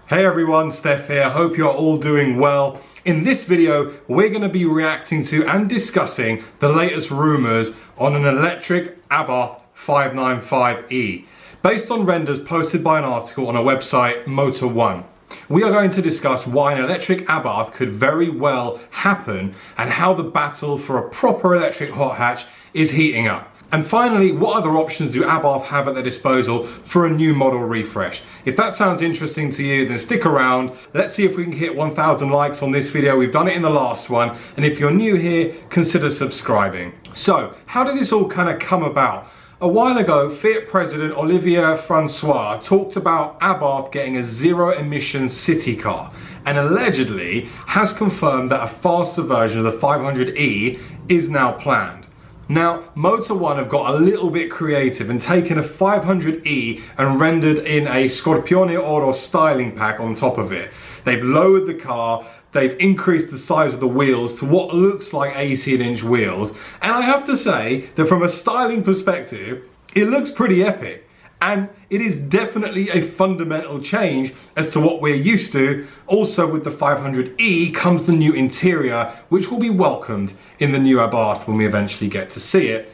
Hey everyone, Stef here. Hope you're all doing well. In this video, we're going to be reacting to and discussing the latest rumours on an electric Abarth 595e, based on renders posted by an article on a website, Motor One. We are going to discuss why an electric Abarth could very well happen and how the battle for a proper electric hot hatch is heating up. And finally, what other options do Abarth have at their disposal for a new model refresh? If that sounds interesting to you, then stick around. Let's see if we can hit 1,000 likes on this video. We've done it in the last one. And if you're new here, consider subscribing. So, how did this all kind of come about? A while ago, Fiat President Olivier Francois talked about Abarth getting a zero-emission city car, and allegedly has confirmed that a faster version of the 500e is now planned. Now, Motor One have got a little bit creative and taken a 500e and rendered in a Scorpione Oro styling pack on top of it. They've lowered the car, they've increased the size of the wheels to what looks like 18-inch wheels, and I have to say that from a styling perspective, it looks pretty epic. And it is definitely a fundamental change as to what we're used to. Also with the 500e comes the new interior, which will be welcomed in the new Abarth when we eventually get to see it.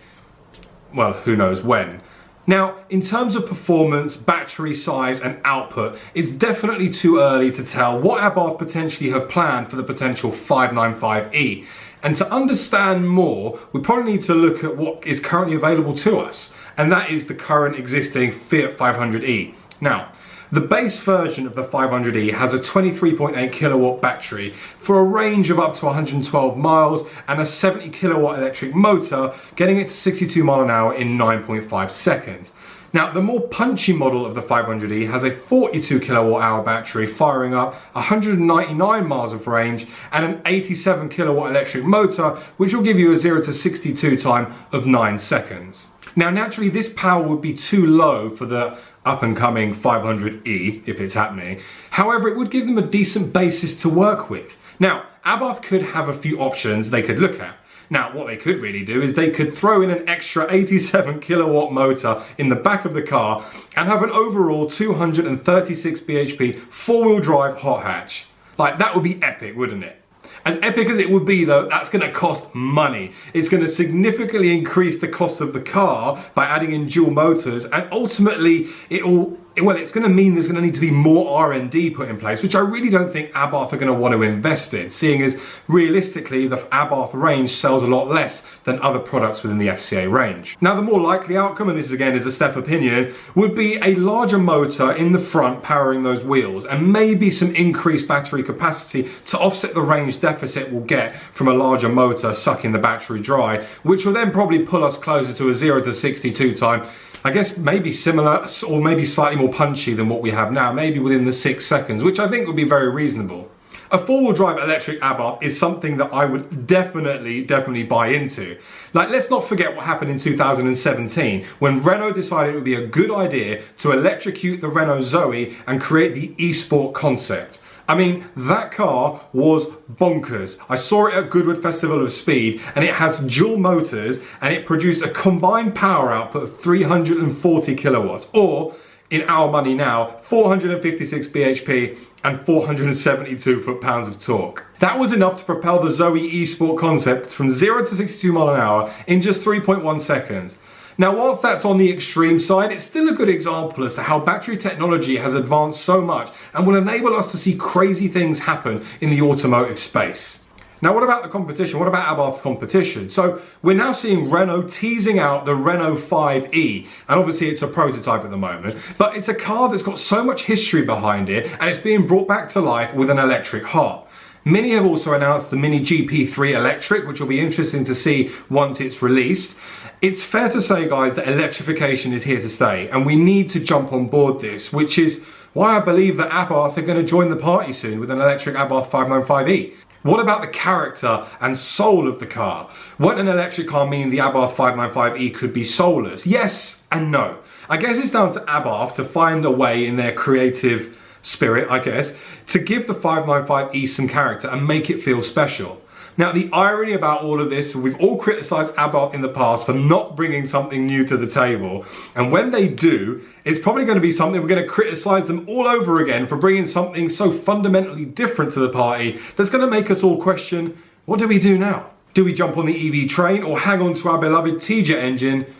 Well, who knows when. Now, in terms of performance, battery size and output, it's definitely too early to tell what Abarth potentially have planned for the potential 595e. And to understand more, we probably need to look at what is currently available to us. And that is the current existing Fiat 500e. Now, the base version of the 500e has a 23.8 kilowatt battery for a range of up to 112 miles and a 70 kilowatt electric motor, getting it to 62 miles an hour in 9.5 seconds. Now, the more punchy model of the 500e has a 42 kilowatt hour battery firing up 199 miles of range and an 87 kilowatt electric motor, which will give you a 0 to 62 time of 9 seconds. Now, naturally, this power would be too low for the up-and-coming 500e, if it's happening. However, it would give them a decent basis to work with. Now, Abarth could have a few options they could look at. Now, what they could really do is they could throw in an extra 87 kilowatt motor in the back of the car and have an overall 236 bhp four-wheel drive hot hatch. Like, that would be epic, wouldn't it? As epic as it would be though, that's going to cost money. It's going to significantly increase the cost of the car by adding in dual motors, and ultimately it's going to mean there's going to need to be more R&D put in place, which I really don't think Abarth are going to want to invest in, seeing as realistically the Abarth range sells a lot less than other products within the FCA range. Now, the more likely outcome, and this again is a Stef opinion, would be a larger motor in the front powering those wheels, and maybe some increased battery capacity to offset the range deficit we'll get from a larger motor sucking the battery dry, which will then probably pull us closer to a 0 to 62 time. I guess maybe similar or maybe slightly more punchy than what we have now, maybe within the 6 seconds, which I think would be very reasonable. A four-wheel drive electric Abarth is something that I would definitely buy into. Like, let's not forget what happened in 2017 when Renault decided it would be a good idea to electrocute the Renault Zoe and create the e-sport concept. I mean, that car was bonkers. I saw it at Goodwood Festival of Speed, and it has dual motors and it produced a combined power output of 340 kilowatts, or in our money now, 456 bhp and 472 foot-pounds of torque. That was enough to propel the Zoe e-sport concept from 0 to 62 miles an hour in just 3.1 seconds. Now, whilst that's on the extreme side, it's still a good example as to how battery technology has advanced so much and will enable us to see crazy things happen in the automotive space. Now, what about the competition? What about Abarth's competition? So we're now seeing Renault teasing out the Renault 5e, and obviously it's a prototype at the moment, but it's a car that's got so much history behind it, and it's being brought back to life with an electric heart. Mini have also announced the Mini GP3 electric, which will be interesting to see once it's released. It's fair to say, guys, that electrification is here to stay, and we need to jump on board this, which is why I believe that Abarth are going to join the party soon with an electric Abarth 595e. What about the character and soul of the car? Won't an electric car mean the Abarth 595e could be soulless? Yes and no. I guess it's down to Abarth to find a way in their creative spirit, I guess, to give the 595e some character and make it feel special. Now, the irony about all of this, we've all criticised Abarth in the past for not bringing something new to the table. And when they do, it's probably going to be something we're going to criticise them all over again for bringing something so fundamentally different to the party that's going to make us all question, what do we do now? Do we jump on the EV train or hang on to our beloved T-Jet engine?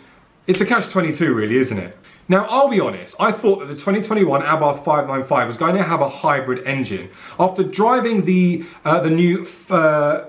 It's a catch-22 really, isn't it? Now, I'll be honest, I thought that the 2021 Abarth 595 was going to have a hybrid engine. After driving the new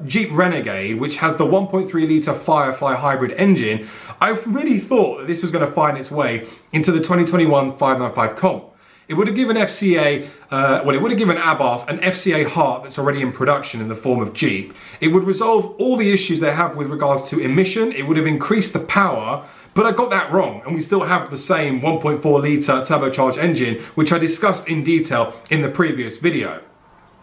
Jeep Renegade, which has the 1.3 litre Firefly hybrid engine, I really thought that this was going to find its way into the 2021 595 comp. It would have given FCA, it would have given Abarth an FCA heart that's already in production in the form of Jeep. It would resolve all the issues they have with regards to emission. It would have increased the power, but I got that wrong, and we still have the same 1.4 litre turbocharged engine, which I discussed in detail in the previous video.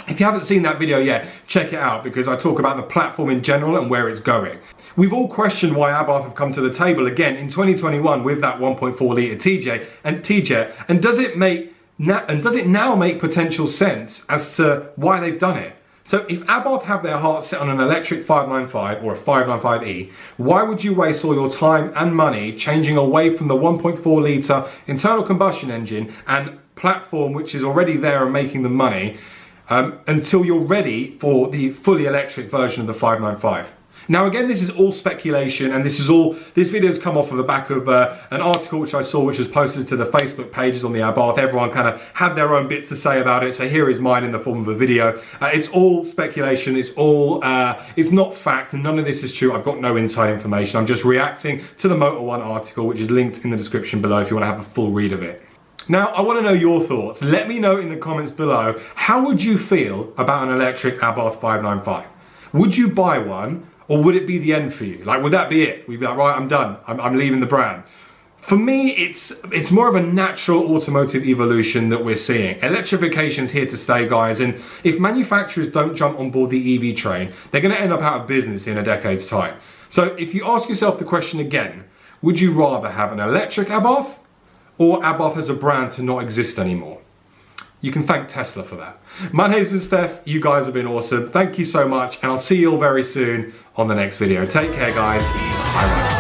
If you haven't seen that video yet, check it out, because I talk about the platform in general and where it's going. We've all questioned why Abarth have come to the table again in 2021 with that 1.4 litre T-Jet, and does it now make potential sense as to why they've done it? So if Abarth have their heart set on an electric 595 or a 595e, why would you waste all your time and money changing away from the 1.4 litre internal combustion engine and platform which is already there and making the money until you're ready for the fully electric version of the 595? Now again, this is all speculation, and this video's come off of the back of an article which I saw, which was posted to the Facebook pages on the Abarth. Everyone kind of had their own bits to say about it, so here is mine in the form of a video. It's all speculation, it's not fact, and none of this is true. I've got no inside information. I'm just reacting to the Motor One article, which is linked in the description below if you want to have a full read of it. Now, I want to know your thoughts. Let me know in the comments below, how would you feel about an electric Abarth 595? Would you buy one? Or would it be the end for you? Like, would that be it? We'd be like, right, I'm done. I'm leaving the brand. For me, it's more of a natural automotive evolution that we're seeing. Electrification's here to stay, guys. And if manufacturers don't jump on board the EV train, they're going to end up out of business in a decade's time. So if you ask yourself the question again, would you rather have an electric Abarth or Abarth as a brand to not exist anymore? You can thank Tesla for that. My name's been Steph. You guys have been awesome. Thank you so much, and I'll see you all very soon on the next video. Take care, guys. Bye-bye.